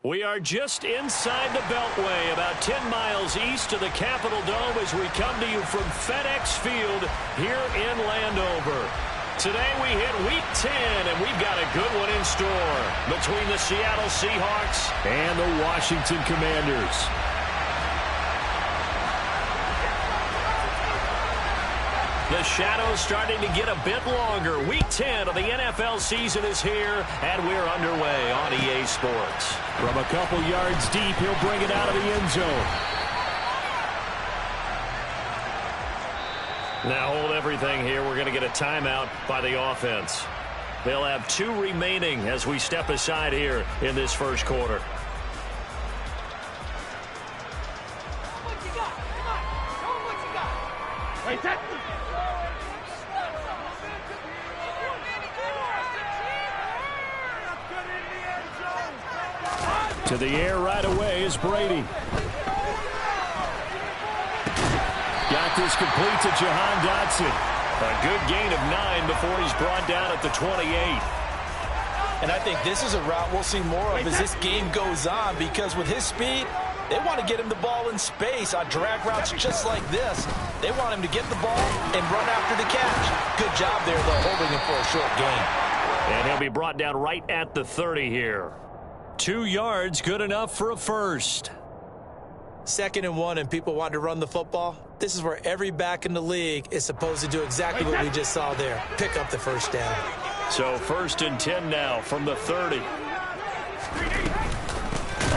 We are just inside the Beltway, about 10 miles east of the Capitol Dome as we come to you from FedEx Field here in Landover. Today we hit Week 10, and we've got a good one in store between the Seattle Seahawks and the Washington Commanders. The shadow's starting to get a bit longer. Week 10 of the NFL season is here, and we're underway on EA Sports. From a couple yards deep, he'll bring it out of the end zone. Now hold everything here. We're going to get a timeout by the offense. They'll have 2 remaining as we step aside here in this first quarter. To the air right away is Brady. Got this complete to Jahan Dotson. A good gain of 9 before he's brought down at the 28. And I think this is a route we'll see more of as this game goes on, because with his speed, they want to get him the ball in space on drag routes just like this. They want him to get the ball and run after the catch. Good job there, though, holding him for a short gain. And he'll be brought down right at the 30 here. 2 yards, good enough for a first. 2nd and 1, and people want to run the football. This is where every back in the league is supposed to do exactly what we just saw there. Pick up the first down. So 1st and 10 now from the 30.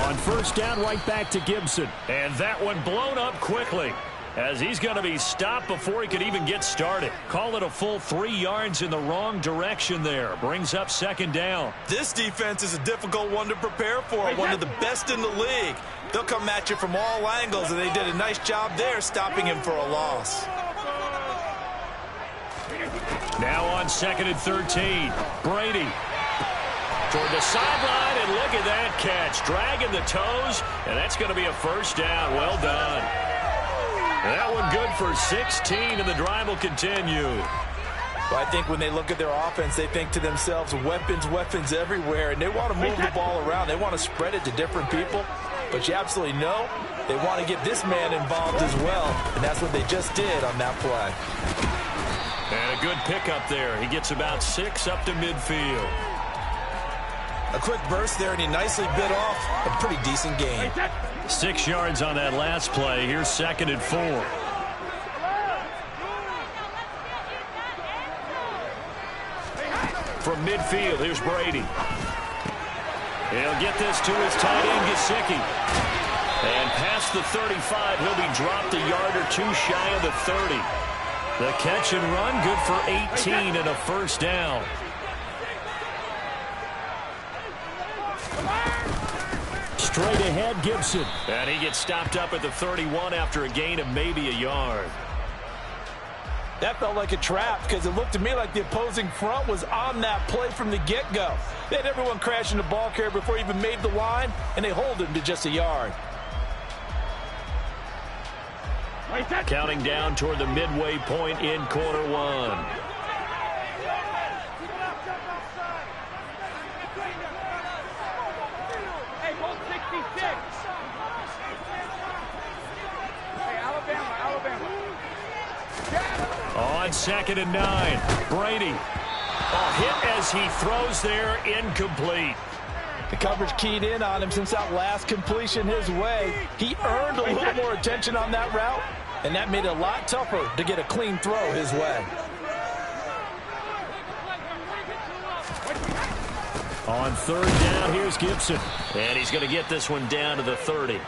On first down, right back to Gibson. And that one blown up quickly, as he's going to be stopped before he could even get started. Call it a full 3 yards in the wrong direction there. Brings up 2nd down. This defense is a difficult one to prepare for, one of the best in the league. They'll come at you from all angles, and they did a nice job there stopping him for a loss. Now on 2nd and 13, Brady toward the sideline, and look at that catch. Dragging the toes, and that's going to be a first down. Well done. That one good for 16, and the drive will continue. Well, I think when they look at their offense, they think to themselves, weapons everywhere, and they want to move the ball around. They want to spread it to different people, but you absolutely know they want to get this man involved as well, and that's what they just did on that play. And a good pickup there. He gets about 6 up to midfield. A quick burst there, and he nicely bit off a pretty decent gain. 6 yards on that last play. Here's 2nd and 4. From midfield, here's Brady. He'll get this to his tight end, Gesicki. And past the 35, he'll be dropped a yard or 2 shy of the 30. The catch and run, good for 18 and a first down. Straight ahead, Gibson. And he gets stopped up at the 31 after a gain of maybe a yard. That felt like a trap, because it looked to me like the opposing front was on that play from the get-go. They had everyone crashing the ball carrier before he even made the line, and they hold him to just a yard. Counting down toward the midway point in quarter 1. On 2nd and 9, Brady. A hit as he throws there, incomplete. The coverage keyed in on him since that last completion his way. He earned a little more attention on that route, and that made it a lot tougher to get a clean throw his way. On 3rd down, here's Gibson. And he's going to get this one down to the 30.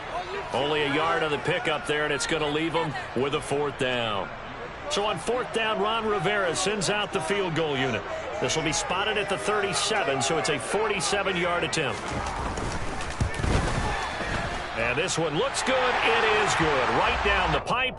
Only a yard on the pickup there, and it's going to leave him with a 4th down. So on 4th down, Ron Rivera sends out the field goal unit. This will be spotted at the 37, so it's a 47-yard attempt. And this one looks good. It is good. Right down the pipe.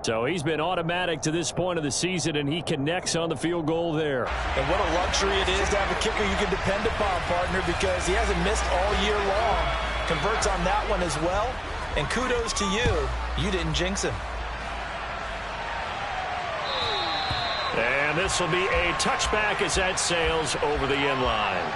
So he's been automatic to this point of the season, and he connects on the field goal there. And what a luxury it is to have a kicker you can depend upon, partner, because he hasn't missed all year long. Converts on that one as well. And kudos to you. You didn't jinx him. And this will be a touchback as that sails over the end line.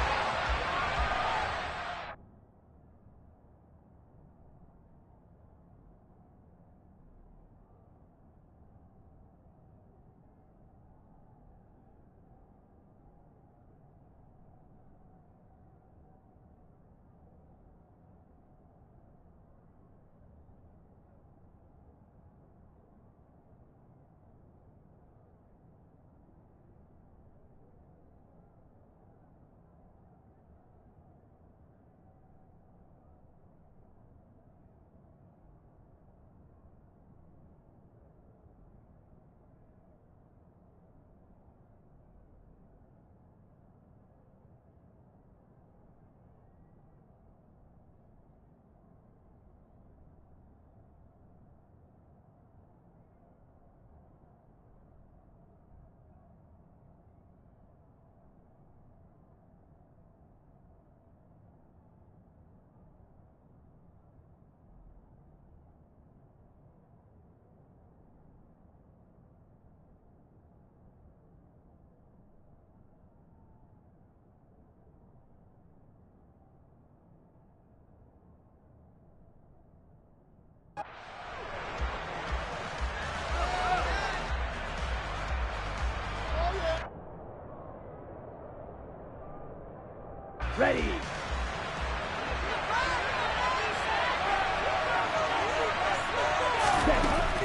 Ready.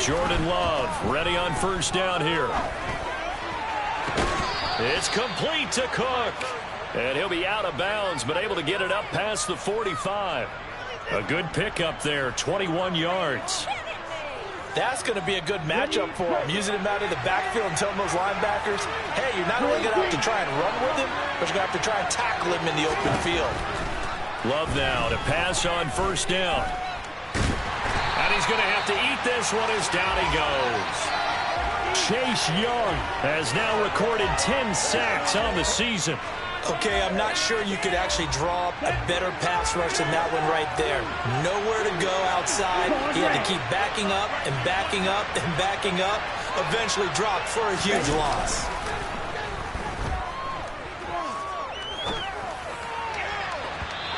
Jordan Love ready on first down here. It's complete to Cook. And he'll be out of bounds, but able to get it up past the 45. A good pickup there, 21 yards. That's going to be a good matchup for him. Using him out of the backfield and telling those linebackers, hey, you're not only going to have to try and run with him, but you're going to have to try and tackle him in the open field. Love now to pass on first down. And he's going to have to eat this one as down he goes. Chase Young has now recorded 10 sacks on the season. Okay, I'm not sure you could actually draw up a better pass rush than that one right there. Nowhere to go outside. He had to keep backing up and backing up and backing up. Eventually dropped for a huge loss.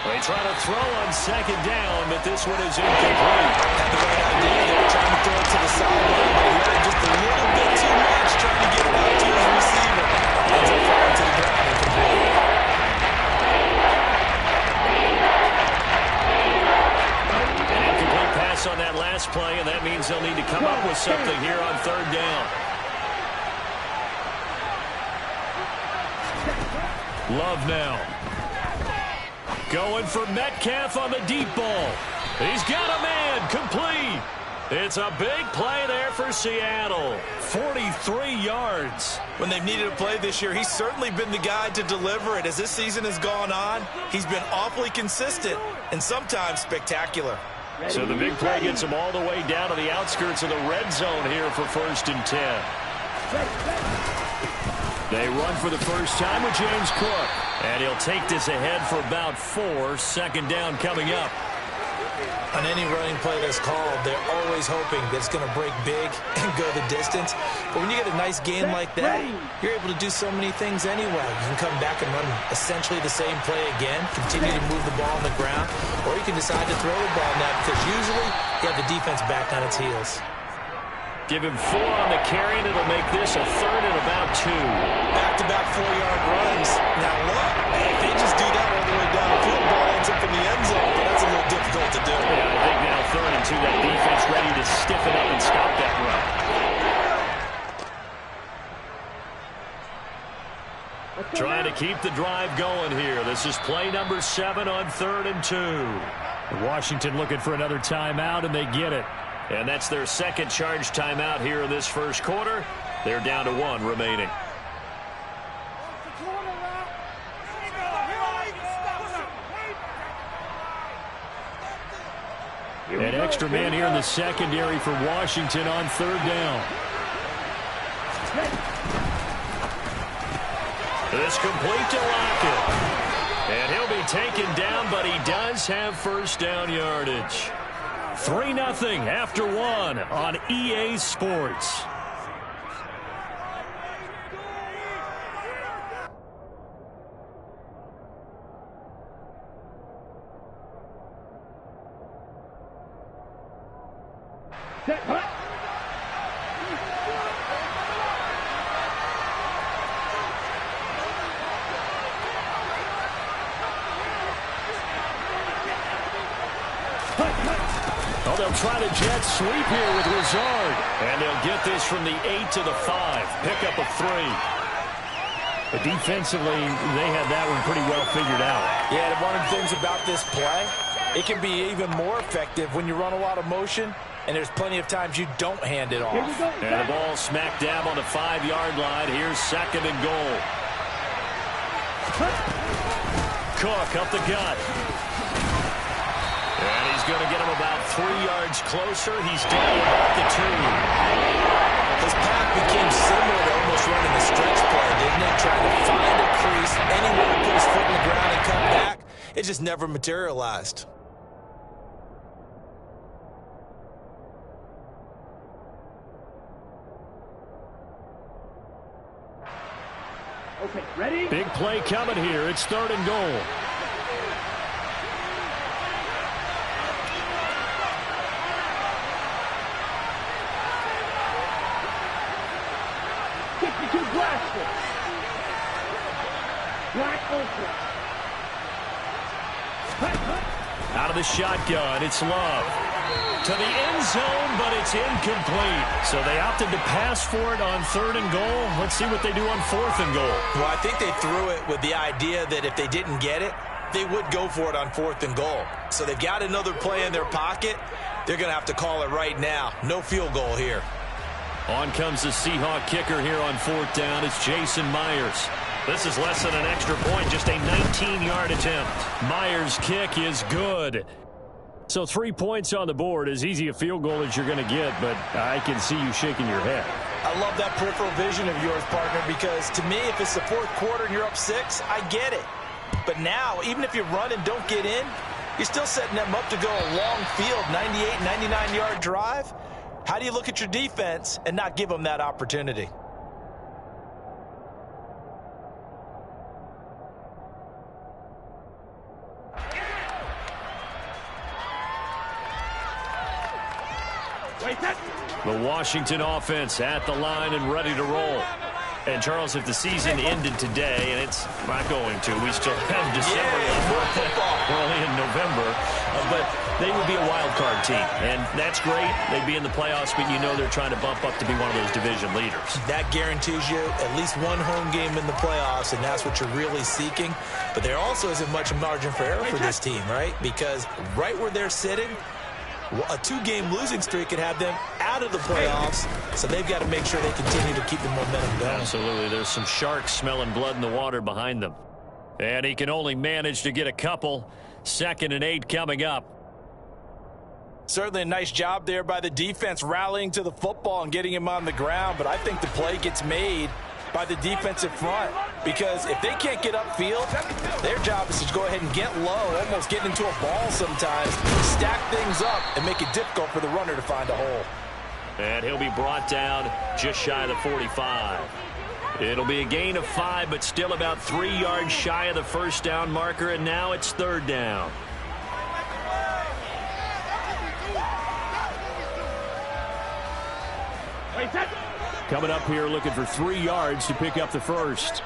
They try to throw on second down, but this one is incomplete. Had the right idea. They were trying to throw it to the sideline, but he had just a little bit too much trying to get it out to his receiver. Ends up falling to the ground incomplete. An incomplete pass on that last play, and that means they'll need to come up with something here on third down. Love now. Going for Metcalf on the deep ball. He's got a man, complete. It's a big play there for Seattle. 43 yards. When they've needed a play this year, he's certainly been the guy to deliver it. As this season has gone on, he's been awfully consistent and sometimes spectacular. So the big play gets him all the way down to the outskirts of the red zone here for 1st and 10. They run for the first time with James Cook. And he'll take this ahead for about 4. Second down coming up. On any running play that's called, they're always hoping that it's going to break big and go the distance. But when you get a nice gain like that, you're able to do so many things anyway. You can come back and run essentially the same play again, continue to move the ball on the ground, or you can decide to throw the ball now because usually you have the defense back on its heels. Give him 4 on the carry, and it'll make this a 3rd and about 2. Back-to-back 4-yard runs. Now look, if they just do that all the way downfield, ball ends up in the end zone, but that's a little difficult to do. Yeah, I think now 3rd and 2, that defense ready to stiffen up and stop that run. Trying to keep the drive going here. This is play number 7 on 3rd and 2. Washington looking for another timeout, and they get it. And that's their second charge timeout here in this first quarter. They're down to 1 remaining. An extra man here in the secondary for Washington on 3rd down. This complete to Lockett. And he'll be taken down, but he does have first down yardage. 3-0 after 1 on EA Sports. Oh, they'll try to jet sweep here with Lazard. And they'll get this from the 8 to the 5. Pickup of 3. But defensively, they had that one pretty well figured out. Yeah, and one of the things about this play, it can be even more effective when you run a lot of motion, and there's plenty of times you don't hand it off. And the ball smack dab on the 5-yard line. Here's 2nd and goal. Cook up the gut. And he's going to get him about 3 yards closer. He's down about the 2. His path became similar to almost running a stretch play, didn't it? Trying to find a crease, anywhere to put his foot in the ground and come back. It just never materialized. Okay, ready? Big play coming here. It's 3rd and goal. Black open. of the shotgun. It's Love. To the end zone, but it's incomplete. So they opted to pass for it on 3rd and goal. Let's see what they do on 4th and goal. Well, I think they threw it with the idea that if they didn't get it, they would go for it on 4th and goal. So they've got another play in their pocket. They're going to have to call it right now. No field goal here. On comes the Seahawk kicker here on 4th down. It's Jason Myers. This is less than an extra point, just a 19-yard attempt. Myers' kick is good. So 3 points on the board, as easy a field goal as you're going to get, but I can see you shaking your head. I love that peripheral vision of yours, partner, because to me, if it's the 4th quarter and you're up 6, I get it. But now, even if you run and don't get in, you're still setting them up to go a long field, 98, 99-yard drive. How do you look at your defense and not give them that opportunity? The Washington offense at the line and ready to roll. And, Charles, if the season ended today, and it's not going to, we still have December. We're only in November. But they would be a wild card team. And that's great. They'd be in the playoffs, but you know they're trying to bump up to be one of those division leaders. That guarantees you at least one home game in the playoffs, and that's what you're really seeking. But there also isn't much margin for error for this team, right? Because right where they're sitting, a 2-game losing streak could have them out of the playoffs, so they've got to make sure they continue to keep the momentum going. Absolutely. There's some sharks smelling blood in the water behind them. And he can only manage to get a couple. 2nd and 8 coming up. Certainly a nice job there by the defense rallying to the football and getting him on the ground, but I think the play gets made by the defensive front, because if they can't get upfield, their job is to go ahead and get low, almost get into a ball sometimes, stack things up, and make it difficult for the runner to find a hole. And he'll be brought down just shy of the 45. It'll be a gain of 5, but still about 3 yards shy of the first down marker, and now it's 3rd down. Coming up here looking for 3 yards to pick up the first.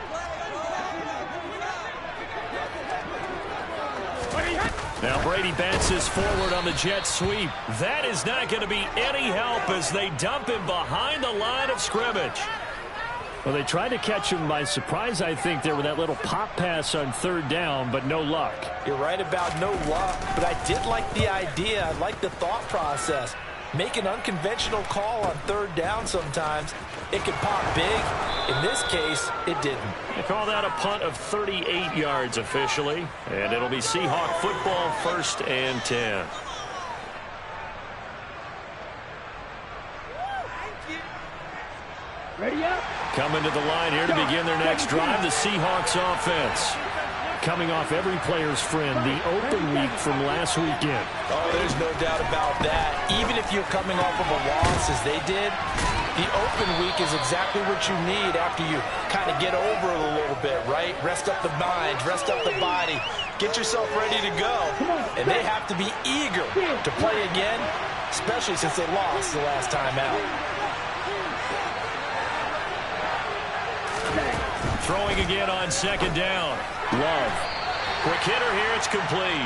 Now Brady bounces forward on the jet sweep. That is not going to be any help as they dump him behind the line of scrimmage. Well, they tried to catch him by surprise, I think, there with that little pop pass on 3rd down, but no luck. You're right about no luck, but I did like the idea. I like the thought process. Make an unconventional call on 3rd down sometimes. It can pop big. In this case, it didn't. They call that a punt of 38 yards officially, and it'll be Seahawk football, 1st and 10. Ready up. Coming to the line here to begin their next drive, the Seahawks offense. Coming off every player's friend, the open week from last weekend. Oh, there's no doubt about that. Even if you're coming off of a loss as they did, the open week is exactly what you need after you kind of get over it a little bit, right? Rest up the mind, rest up the body, get yourself ready to go. And they have to be eager to play again, especially since they lost the last time out. Throwing again on 2nd down. Love. Quick hitter here. It's complete.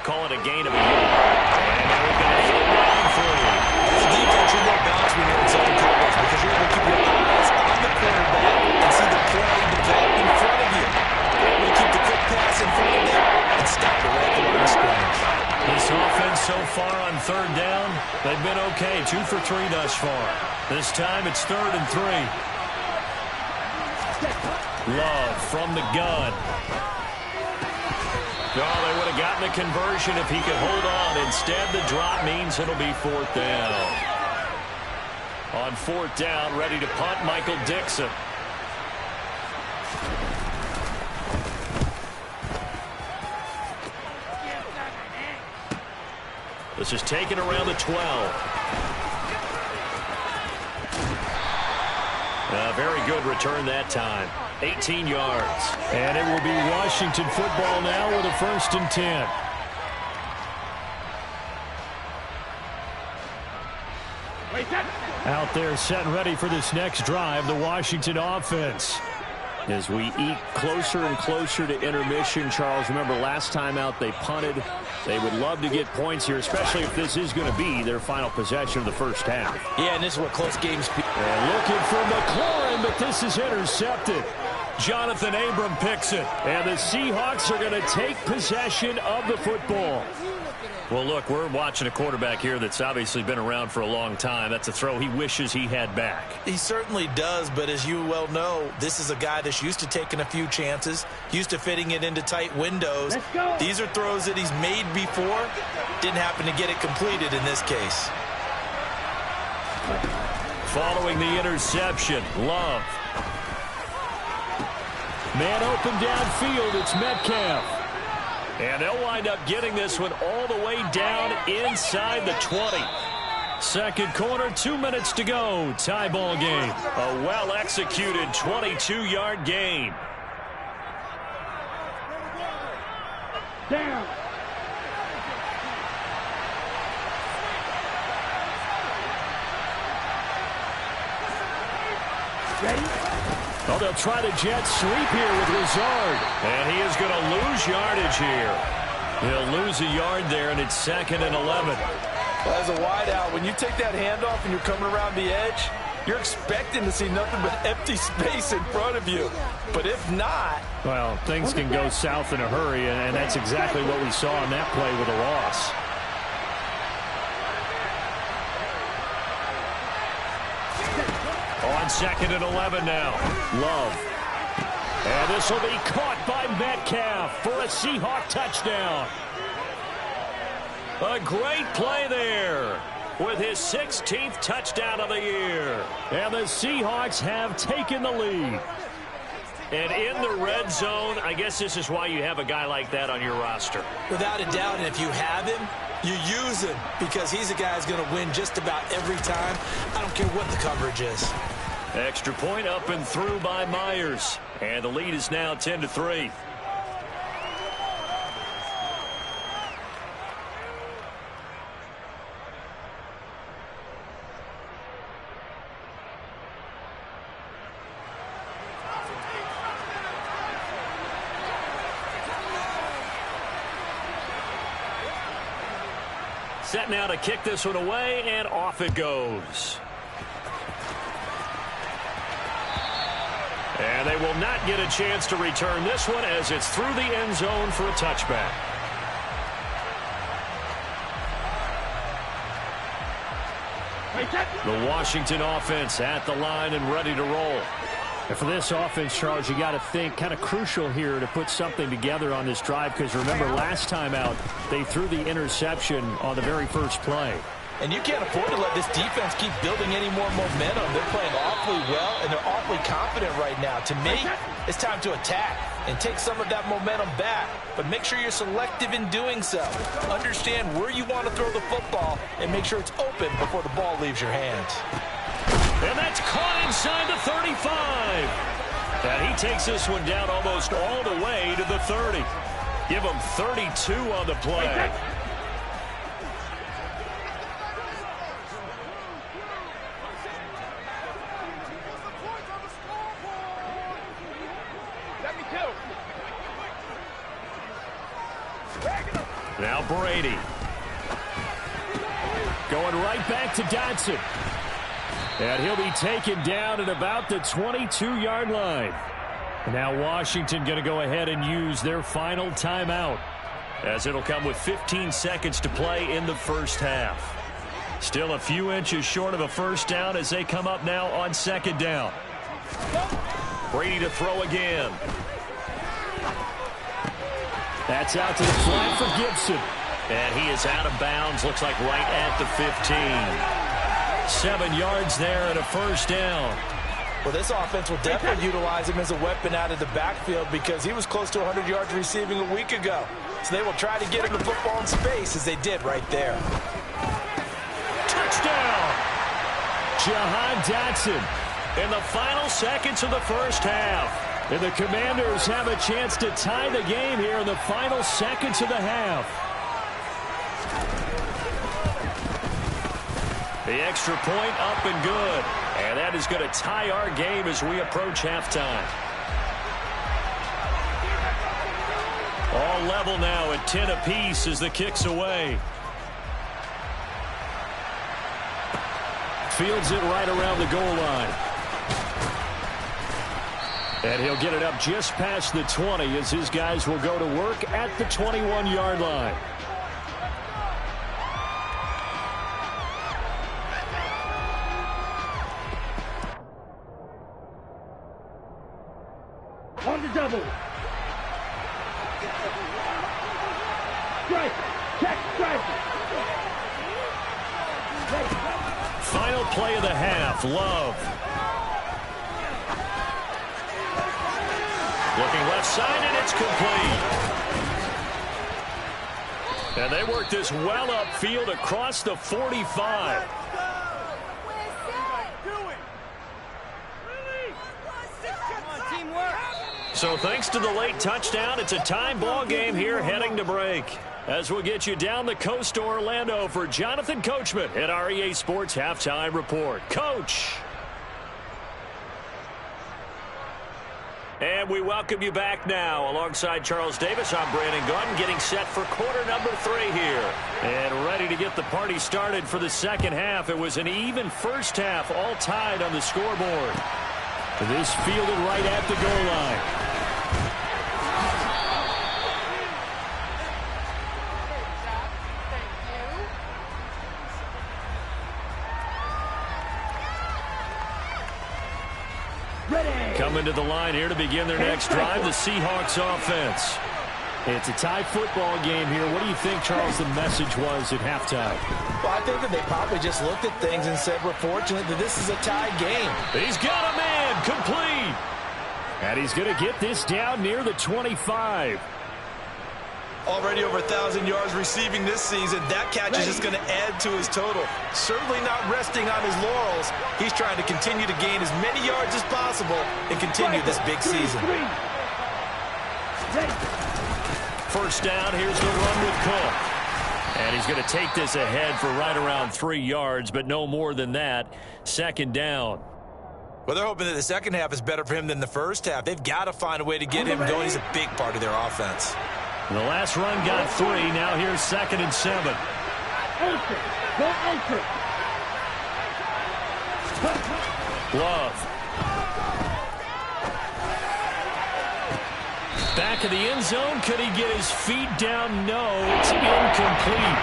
Call it a gain of a yard. And now we're going to flip line free. As a defense, you're more balanced when you're in zone coverage because you're able to keep your eyes on the quarterback and see the play develop in front of you. You're able to keep the quick pass in front of them and stop it right at the line of scrimmage. This offense so far on 3rd down, they've been okay. 2 for 3 thus far. This time it's 3rd and 3. Love from the gun. Oh, they would have gotten a conversion if he could hold on. Instead, the drop means it'll be 4th down. On 4th down, ready to punt, Michael Dixon. This is taken around the 12. A very good return that time. 18 yards. And it will be Washington football now with a 1st and 10. Out there set and ready for this next drive, the Washington offense. As we eke closer and closer to intermission, Charles, remember last time out they punted. They would love to get points here, especially if this is going to be their final possession of the first half. Yeah, and this is what close games be. And looking for McLaurin, but this is intercepted. Jonathan Abram picks it. And the Seahawks are going to take possession of the football. Well, look, we're watching a quarterback here that's obviously been around for a long time. That's a throw he wishes he had back. He certainly does, but as you well know, this is a guy that's used to taking a few chances, used to fitting it into tight windows. These are throws that he's made before. Didn't happen to get it completed in this case. Following the interception, Love. Man open downfield, it's Metcalf. And they'll wind up getting this one all the way down inside the 20. Second quarter, 2 minutes to go. Tie ball game. A well-executed 22-yard gain. Down. Ready? Oh, they'll try the jet sweep here with Lazard. And he is going to lose yardage here. He'll lose a yard there, and it's 2nd and 11. As a wideout, when you take that handoff and you're coming around the edge, you're expecting to see nothing but empty space in front of you. But if not... Well, things can go south in a hurry, and that's exactly what we saw on that play with a loss. On 2nd and 11 now. Love. And this will be caught by Metcalf for a Seahawk touchdown. A great play there with his 16th touchdown of the year. And the Seahawks have taken the lead. And in the red zone, I guess this is why you have a guy like that on your roster. Without a doubt, and if you have him, you use him because he's a guy who's going to win just about every time. I don't care what the coverage is. Extra point up and through by Myers. And the lead is now 10-3. Set now to kick this one away, and off it goes. And they will not get a chance to return this one as it's through the end zone for a touchback. The Washington offense at the line and ready to roll. And for this offense, Charles, you got to think kind of crucial here to put something together on this drive because remember last time out they threw the interception on the very first play. And you can't afford to let this defense keep building any more momentum. They're playing awfully well, and they're awfully confident right now. To me, it's time to attack and take some of that momentum back. But make sure you're selective in doing so. Understand where you want to throw the football and make sure it's open before the ball leaves your hands. And that's caught inside the 35. And he takes this one down almost all the way to the 30. Give him 32 on the play. Now Brady. Going right back to Dodson. And he'll be taken down at about the 22-yard line. Now Washington going to go ahead and use their final timeout, as it'll come with 15 seconds to play in the first half. Still a few inches short of a first down as they come up now on second down. Brady to throw again. That's out to the flat for Gibson. And he is out of bounds, looks like right at the 15. 7 yards there and a first down. Well, this offense will definitely utilize him as a weapon out of the backfield because he was close to 100 yards receiving a week ago. So they will try to get him the football in space as they did right there. Touchdown! Jahan Dotson in the final seconds of the first half. And the Commanders have a chance to tie the game here in the final seconds of the half. The extra point up and good. And that is going to tie our game as we approach halftime. all level now at 10 apiece as the kick's away. Fields it right around the goal line. And he'll get it up just past the 20 as his guys will go to work at the 21-yard line. On the double. Strike. Check. Strike. Final play of the half. Love. Looking left side, and it's complete. And they work this well upfield across the 45. So thanks to the late touchdown, it's a time ball game here heading to break. As we'll get you down the coast to Orlando for Jonathan Coachman at our EA Sports Halftime Report. Coach. And we welcome you back now. Alongside Charles Davis, I'm Brandon Gaudin, getting set for quarter number 3 here. And ready to get the party started for the second half. It was an even first half, all tied on the scoreboard. This fielded right at the goal line. Coming to the line here to begin their next drive, the Seahawks offense. It's a tie football game here. What do you think, Charles, the message was at halftime? Well, I think that they probably just looked at things and said, we're fortunate that this is a tie game. He's got a man, complete. And he's going to get this down near the 25. Already over 1,000 yards receiving this season. That catch is just going to add to his total. Certainly not resting on his laurels. He's trying to continue to gain as many yards as possible and continue this big season. First down, here's the run with Cook. And he's going to take this ahead for right around 3 yards, but no more than that. Second down. Well, they're hoping that the second half is better for him than the first half. They've got to find a way to get him going. He's a big part of their offense. The last run got 3. Now here's 2nd and 7. Love. Back of the end zone. Could he get his feet down? No, it's incomplete.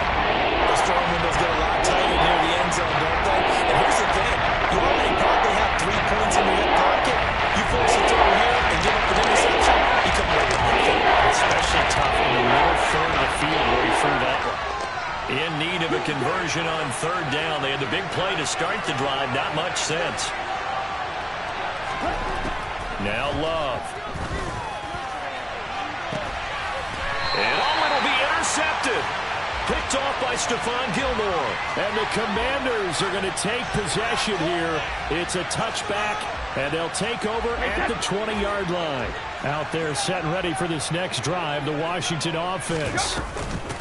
Those throwing windows get a lot tighter near the end zone, don't they? And here's the thing. You already probably have 3 points in your hip pocket. You force a throw here and give up an interception, you come away with nothing. Especially tough in the middle third of the field where he threw that one. In need of a conversion on 3rd down. They had the big play to start the drive. Not much sense. Now Love. And it'll be intercepted. Picked off by Stephon Gilmore. And the Commanders are going to take possession here. It's a touchback, and they'll take over at the 20-yard line. Out there set and ready for this next drive, the Washington offense.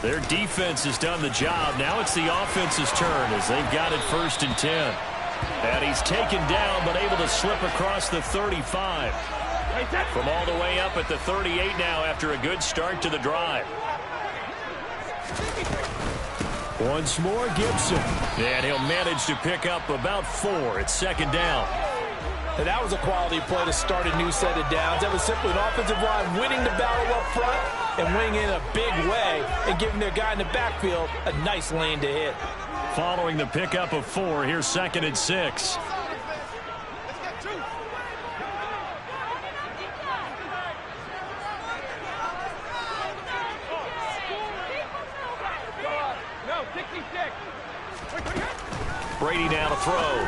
Their defense has done the job. Now it's the offense's turn as they've got it 1st and 10. And he's taken down but able to slip across the 35. From all the way up at the 38 now after a good start to the drive. Once more, Gibson. And he'll manage to pick up about 4. It's 2nd down. And that was a quality play to start a new set of downs. That was simply an offensive line winning the battle up front and winning in a big way and giving their guy in the backfield a nice lane to hit. Following the pickup of 4, here's 2nd and 6. Brady now to throw.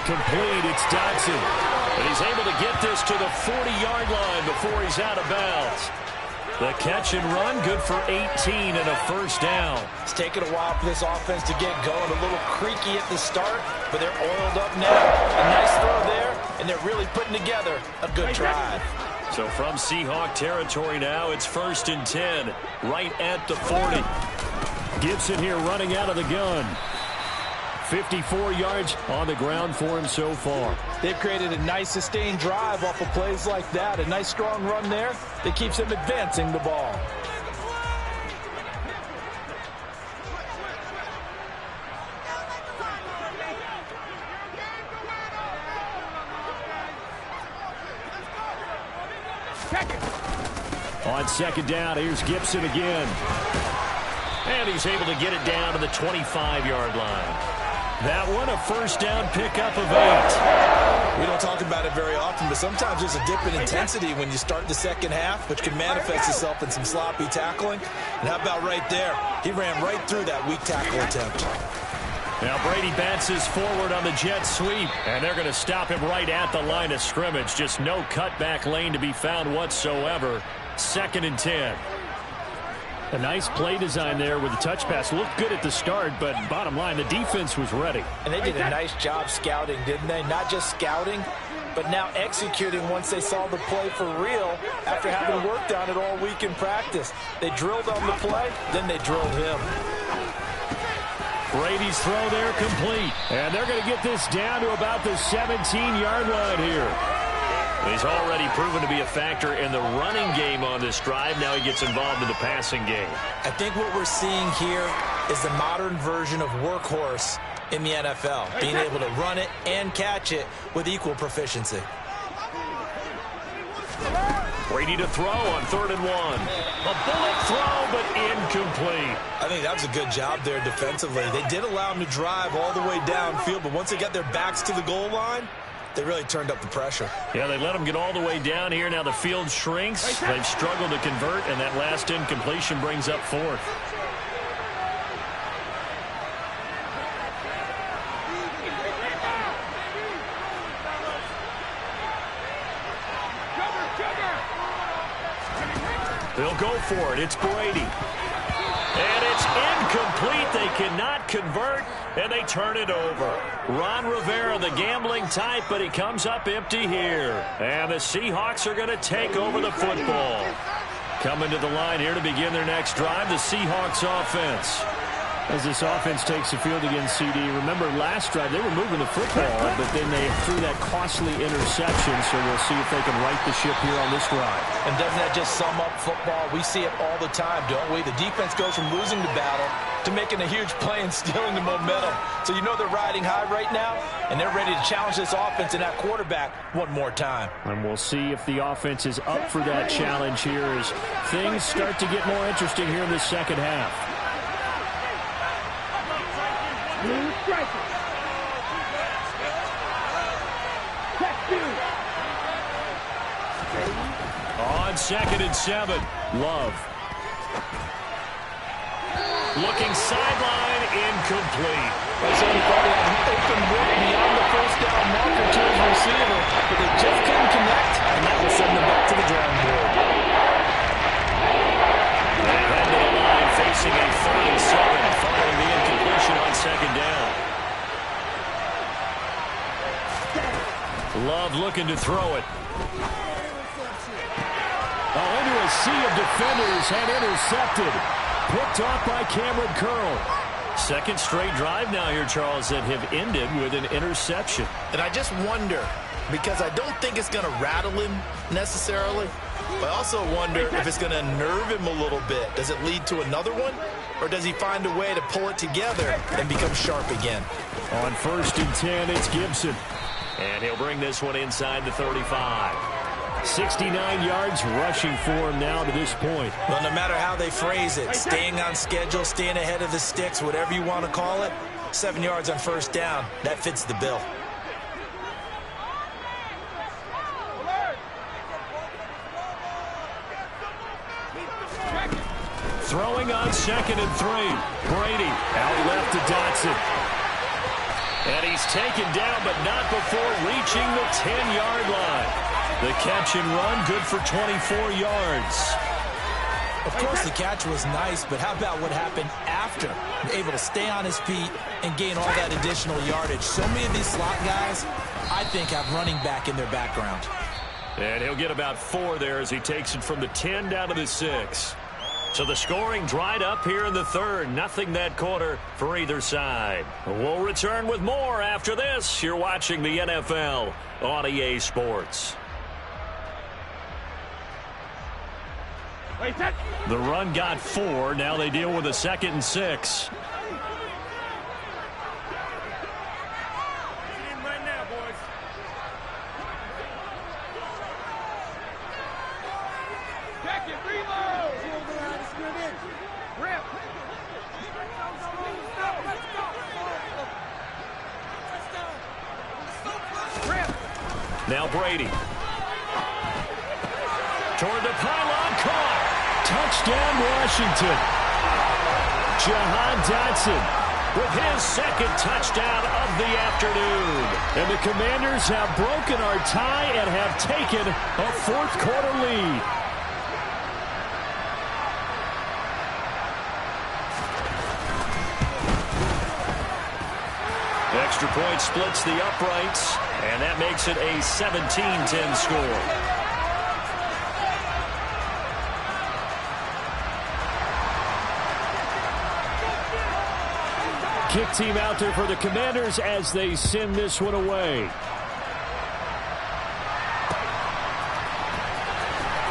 Complete, it's Dodson. And he's able to get this to the 40-yard line before he's out of bounds. The catch and run, good for 18 and a 1st down. It's taken a while for this offense to get going. A little creaky at the start, but they're oiled up now. A nice throw there, and they're really putting together a good drive. So from Seahawk territory now, it's 1st and 10, right at the 40. Gibson here running out of the gun. 54 yards on the ground for him so far. They've created a nice sustained drive off of plays like that. A nice strong run there that keeps him advancing the ball. On second down, here's Gibson again. And he's able to get it down to the 25-yard line. That one, a first down pickup of 8. We don't talk about it very often, but sometimes there's a dip in intensity when you start the second half, which can manifest itself in some sloppy tackling. And how about right there? He ran right through that weak tackle attempt. Now Brady bounces forward on the jet sweep, and they're going to stop him right at the line of scrimmage. Just no cutback lane to be found whatsoever. 2nd and 10. A nice play design there with the touch pass. Looked good at the start, but bottom line, the defense was ready. And they did a nice job scouting, didn't they? Not just scouting, but now executing once they saw the play for real after having worked on it all week in practice. They drilled on the play, then they drilled him. Brady's throw there complete. And they're going to get this down to about the 17-yard line here. He's already proven to be a factor in the running game on this drive. Now he gets involved in the passing game. I think what we're seeing here is the modern version of workhorse in the NFL, being able to run it and catch it with equal proficiency. Brady to throw on 3rd and 1. A bullet throw, but incomplete. I think that was a good job there defensively. They did allow him to drive all the way downfield, but once they got their backs to the goal line, they really turned up the pressure. Yeah, they let him get all the way down here. Now the field shrinks. They've struggled to convert, and that last incompletion brings up 4th. They'll go for it. It's Brady. And it's incomplete. They cannot convert, and they turn it over. Ron Rivera, the gambling type, but he comes up empty here. And the Seahawks are going to take over the football. Coming to the line here to begin their next drive, the Seahawks offense. As this offense takes the field against CD, remember last drive they were moving the football, but then they threw that costly interception, so we'll see if they can right the ship here on this drive. And doesn't that just sum up football? We see it all the time, don't we? The defense goes from losing the battle to making a huge play and stealing the momentum. So you know they're riding high right now, and they're ready to challenge this offense and that quarterback one more time. And we'll see if the offense is up for that challenge here as things start to get more interesting here in the second half. On 2nd and 7, Love. Looking sideline, incomplete. He thought he had an open look beyond the first down marker to his receiver, but they just couldn't connect, and that will send them back to the drawing board. They head to the line facing a 3rd and 7 following the incompletion on 2nd down. Love looking to throw it. Oh, into a sea of defenders and intercepted. Picked off by Cameron Curl. 2nd straight drive now here, Charles, that have ended with an interception. And I just wonder, because I don't think it's going to rattle him necessarily, but I also wonder if it's going to nerve him a little bit. Does it lead to another one, or does he find a way to pull it together and become sharp again? On 1st and 10, it's Gibson. And he'll bring this one inside the 35. 69 yards rushing for him now to this point. Well, no matter how they phrase it, staying on schedule, staying ahead of the sticks, whatever you want to call it, 7 yards on 1st down, that fits the bill. Throwing on 2nd and 3. Brady out left to Dotson. And he's taken down, but not before reaching the 10-yard line. The catch and run, good for 24 yards. Of course, the catch was nice, but how about what happened after? Able to stay on his feet and gain all that additional yardage. So many of these slot guys, I think, have running back in their background. And he'll get about 4 there as he takes it from the 10 down to the 6. So the scoring dried up here in the third. Nothing that quarter for either side. We'll return with more after this. You're watching the NFL on EA Sports. The run got 4. Now they deal with a 2nd and 6. Now Brady. Toward the pylon, caught. Touchdown, Washington. Jahan Dotson with his 2nd touchdown of the afternoon. And the Commanders have broken our tie and have taken a 4th quarter lead. Extra point splits the uprights, and that makes it a 17-10 score. Kick team out there for the Commanders as they send this one away.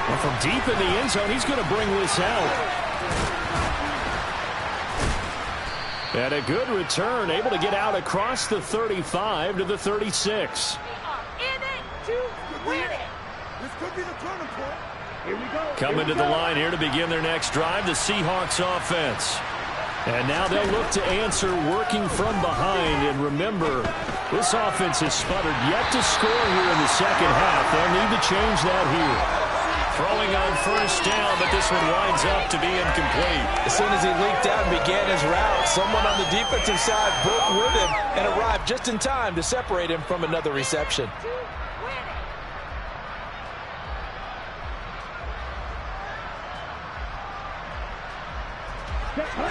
Well, from deep in the end zone, he's going to bring this out. And a good return, able to get out across the 35 to the 36. Coming to the line here to begin their next drive, the Seahawks offense. And now they'll look to answer working from behind. And remember, this offense has sputtered yet to score here in the second half. They'll need to change that here. Throwing on 1st down, but this one winds up to be incomplete. As soon as he leaked out and began his route, someone on the defensive side broke with him and arrived just in time to separate him from another reception.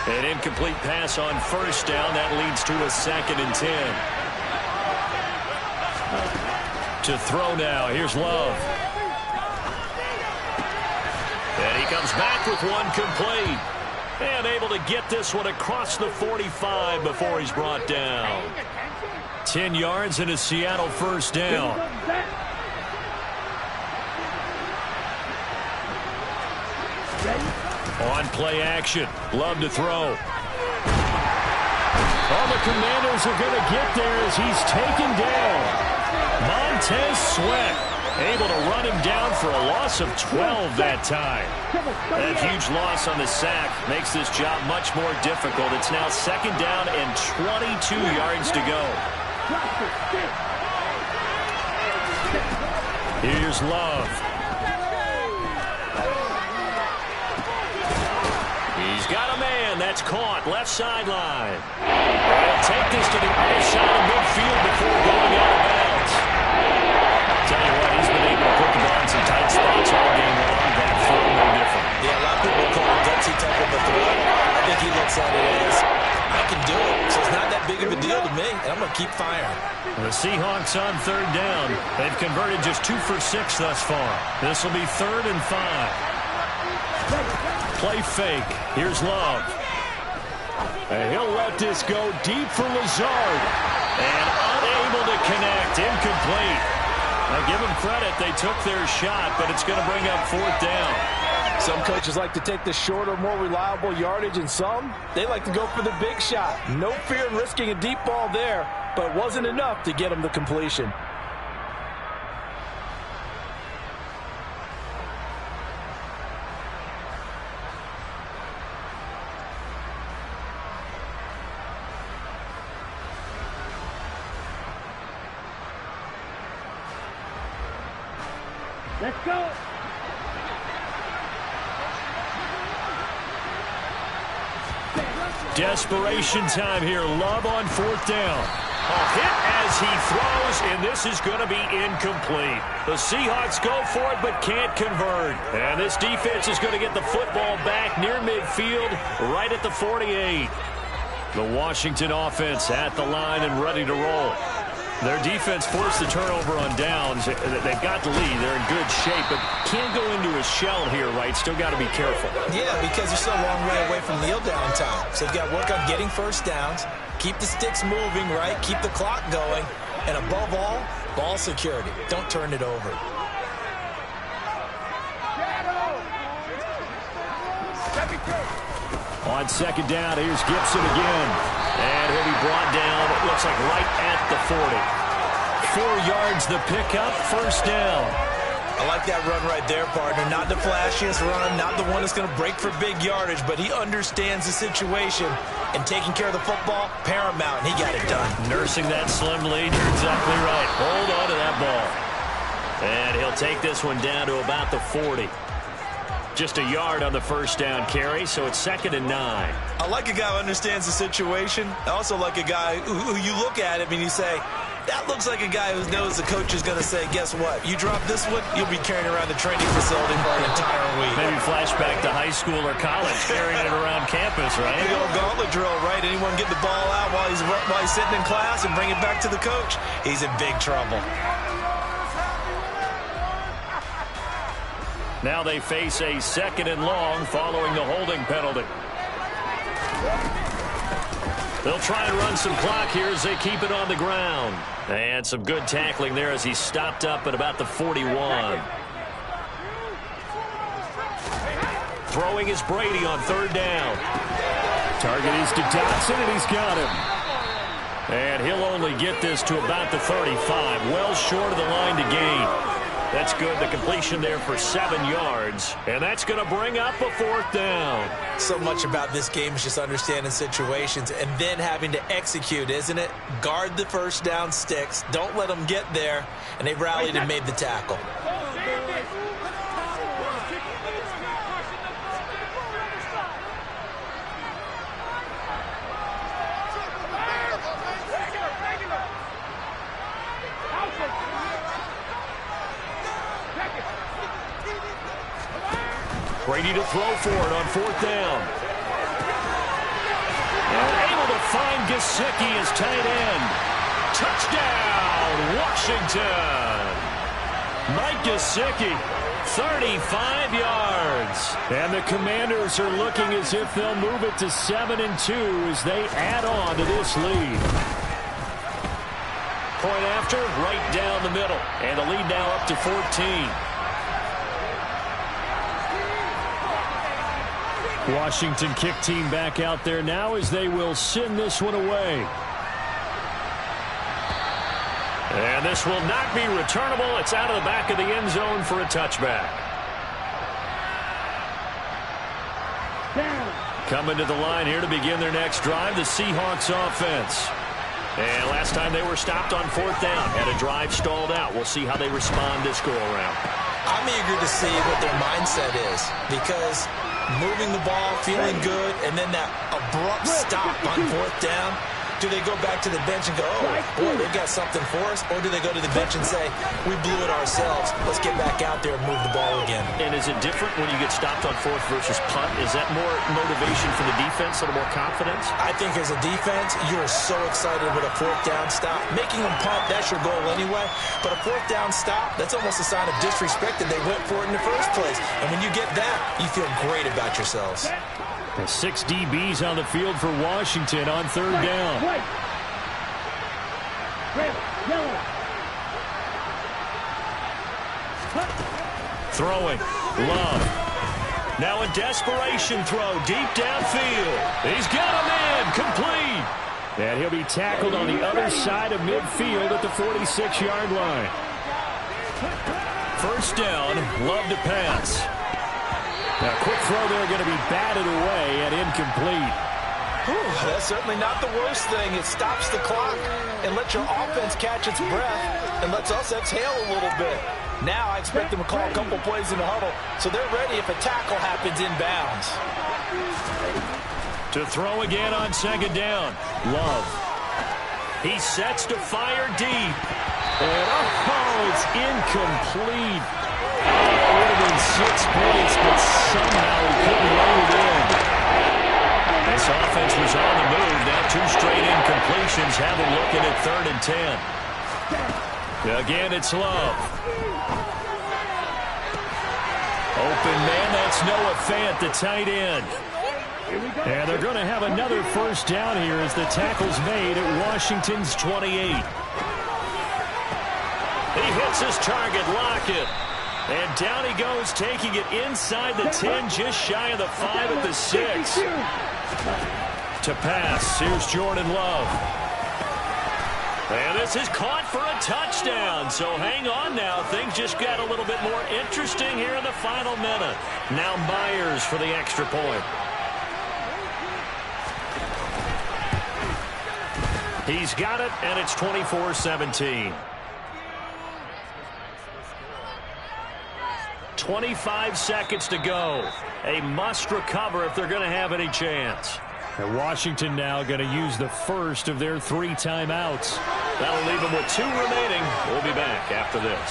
An incomplete pass on 1st down. That leads to a 2nd and 10. To throw now. Here's Love. And he comes back with one complete. And able to get this one across the 45 before he's brought down. 10 yards and a Seattle 1st down. On play action. Love to throw. All the Commanders are going to get there as he's taken down. Montez Sweat able to run him down for a loss of 12 that time. That huge loss on the sack makes this job much more difficult. It's now 2nd down and 22 yards to go. Here's Love. He's got a man. That's caught. Left sideline. They'll take this to the other side of midfield before going out of bounds. Tell you what, he's been able to put the ball in some tight spots all game long. That throw, no different. Yeah, a lot of people call it gutsy type of a throw. I think he looks at it as, I can do it, so it's not that big of a deal to me, and I'm going to keep firing. The Seahawks on 3rd down. They've converted just 2 for 6 thus far. This will be 3rd and 5. Play fake. Here's Love. And he'll let this go deep for Lazard. And unable to connect. Incomplete. Now give them credit. They took their shot, but it's going to bring up 4th down. Some coaches like to take the shorter, more reliable yardage, and some, they like to go for the big shot. No fear in risking a deep ball there, but it wasn't enough to get them the completion. Let's go. Desperation time here. Love on 4th down. A hit as he throws, and this is going to be incomplete. The Seahawks go for it but can't convert. And this defense is going to get the football back near midfield, right at the 48. The Washington offense at the line and ready to roll. Their defense forced the turnover on downs. They've got the lead. They're in good shape, but can't go into a shell here, right? Still got to be careful. Yeah, because you're still a long way away from kneel down time. So you've got to work on getting first downs, keep the sticks moving, right? Keep the clock going, and above all, ball security. Don't turn it over. On second down, here's Gibson again. And he'll be brought down, it looks like right at the 40. 4 yards the pickup, first down. I like that run right there, partner. Not the flashiest run, not the one that's going to break for big yardage, but he understands the situation, and taking care of the football, paramount, and he got it done. Nursing that slim lead, you're exactly right. Hold on to that ball. And he'll take this one down to about the 40. Just a yard on the first down carry, so it's 2nd and 9. I like a guy who understands the situation. I also like a guy who you look at him and you say, that looks like a guy who knows the coach is going to say, guess what? You drop this one, you'll be carrying around the training facility for an entire week. Maybe flashback to high school or college, carrying it around campus, right? The old gauntlet drill, right? Anyone get the ball out while he's sitting in class and bring it back to the coach, he's in big trouble. Now they face a 2nd and long following the holding penalty. They'll try and run some clock here as they keep it on the ground. And some good tackling there as he stopped up at about the 41. Throwing is Brady on 3rd down. Target is to Dotson, and he's got him. And he'll only get this to about the 35. Well short of the line to gain. That's good. The completion there for 7 yards. And that's going to bring up a 4th down. So much about this game is just understanding situations and then having to execute, isn't it? Guard the first down sticks. Don't let them get there. And they rallied and made the tackle. Brady to throw for it on 4th down. And able to find Gesicki as tight end. Touchdown, Washington. Mike Gesicki, 35 yards. And the Commanders are looking as if they'll move it to 7-2 as they add on to this lead. Point after, right down the middle. And the lead now up to 14. Washington kick team back out there now as they will send this one away. And this will not be returnable. It's out of the back of the end zone for a touchback. Coming to the line here to begin their next drive, the Seahawks offense. And last time they were stopped on 4th down, had a drive stalled out. We'll see how they respond this go-around. I'm eager to see what their mindset is, because moving the ball, feeling good, and then that abrupt stop on 4th down. Do they go back to the bench and go, oh, boy, they've got something for us? Or do they go to the bench and say, we blew it ourselves. Let's get back out there and move the ball again. And is it different when you get stopped on 4th versus punt? Is that more motivation for the defense, a little more confidence? I think as a defense, you're so excited with a 4th down stop. Making them punt, that's your goal anyway. But a 4th down stop, that's almost a sign of disrespect that they went for it in the first place. And when you get that, you feel great about yourselves. The 6 DBs on the field for Washington on 3rd down. Throwing. Love. Now a desperation throw deep downfield. He's got a man complete. And he'll be tackled on the other side of midfield at the 46-yard line. First down, Love to pass. Now, quick throw there, going to be batted away and incomplete. Whew, that's certainly not the worst thing. It stops the clock and lets your offense catch its breath and lets us exhale a little bit. Now I expect them to call a couple plays in the huddle, so they're ready if a tackle happens inbounds. To throw again on 2nd down, Love. He sets to fire deep. And oh, it's incomplete. It would have been 6 points, but somehow he couldn't load it in. This offense was on the move. Now 2 straight incompletions have them looking at 3rd and 10. Again, it's Love. Open man, that's Noah Fant, the tight end. And they're going to have another first down here as the tackle's made at Washington's 28. He hits his target, Lockett. And down he goes, taking it inside the 10, just shy of the 5 at the 6. To pass, here's Jordan Love. And this is caught for a touchdown. So hang on now. Things just got a little bit more interesting here in the final minute. Now Myers for the extra point. He's got it, and it's 24-17. 25 seconds to go. A must recover if they're going to have any chance. And Washington now going to use the first of their 3 timeouts. That'll leave them with 2 remaining. We'll be back after this.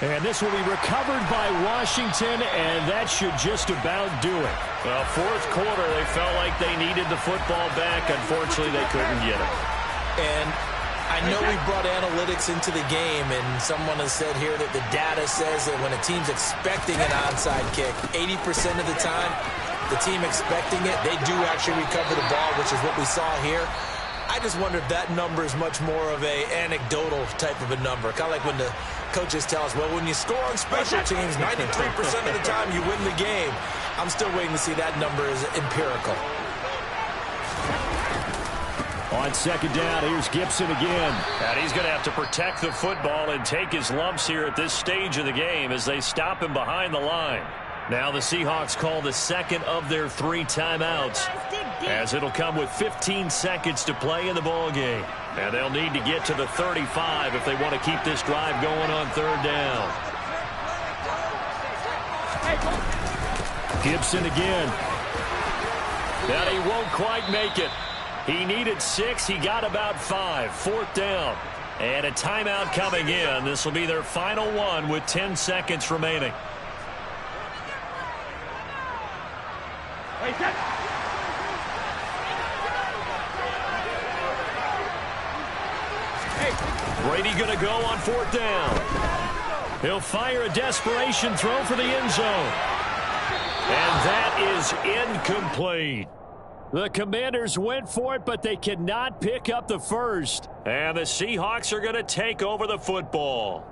And this will be recovered by Washington, and that should just about do it. Well, fourth quarter, they felt like they needed the football back. Unfortunately, they couldn't get it. And I know we brought analytics into the game, and someone has said here that the data says that when a team's expecting an onside kick, 80% of the time, the team expecting it, they do actually recover the ball, which is what we saw here. I just wonder if that number is much more of a anecdotal type of a number. Kind of like when the coaches tell us, well, when you score on special teams, 93% of the time you win the game. I'm still waiting to see that number is empirical. On second down, here's Gibson again. And he's going to have to protect the football and take his lumps here at this stage of the game as they stop him behind the line. Now the Seahawks call the second of their 3 timeouts, as it'll come with 15 seconds to play in the ball game. And they'll need to get to the 35 if they want to keep this drive going on third down. Gibson again. And he won't quite make it. He needed 6. He got about 5. Fourth down. And a timeout coming in. This will be their final one with 10 seconds remaining. Brady going to go on fourth down. He'll fire a desperation throw for the end zone. And that is incomplete. The Commanders went for it, but they cannot pick up the first. And the Seahawks are going to take over the football.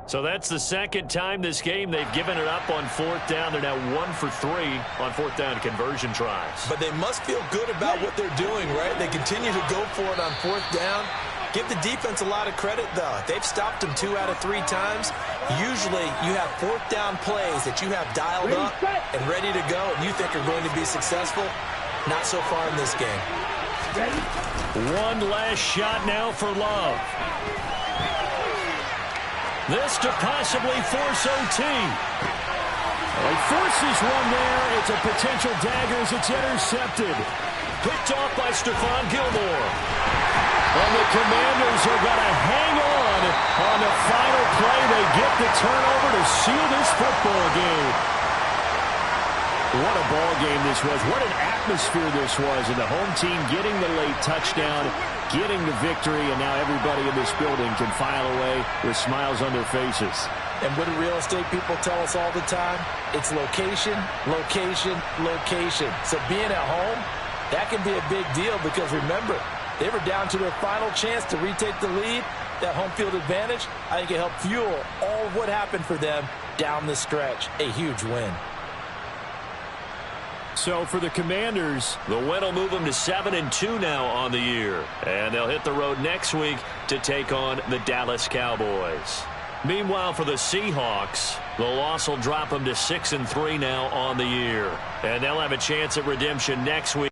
So that's the second time this game they've given it up on fourth down. They're now 1 for 3 on fourth down conversion tries. But they must feel good about what they're doing, right? They continue to go for it on fourth down. Give the defense a lot of credit, though. They've stopped them 2 out of 3 times. Usually you have fourth down plays that you have dialed up and ready to go and you think are going to be successful. Not so far in this game. One last shot now for Love. This to possibly force OT. He forces one there. It's a potential dagger as it's intercepted. Picked off by Stephon Gilmore. And the Commanders are going to hang on the final play. They get the turnover to seal this football game. What a ball game this was. What an atmosphere this was. And the home team getting the late touchdown, getting the victory, and now everybody in this building can file away with smiles on their faces. And what do real estate people tell us all the time? It's location, location, location. So being at home, that can be a big deal because remember, they were down to their final chance to retake the lead. That home field advantage, I think it helped fuel all of what happened for them down the stretch. A huge win. So for the Commanders, the win will move them to 7-2 now on the year. And they'll hit the road next week to take on the Dallas Cowboys. Meanwhile, for the Seahawks, the loss will drop them to 6-3 now on the year. And they'll have a chance at redemption next week.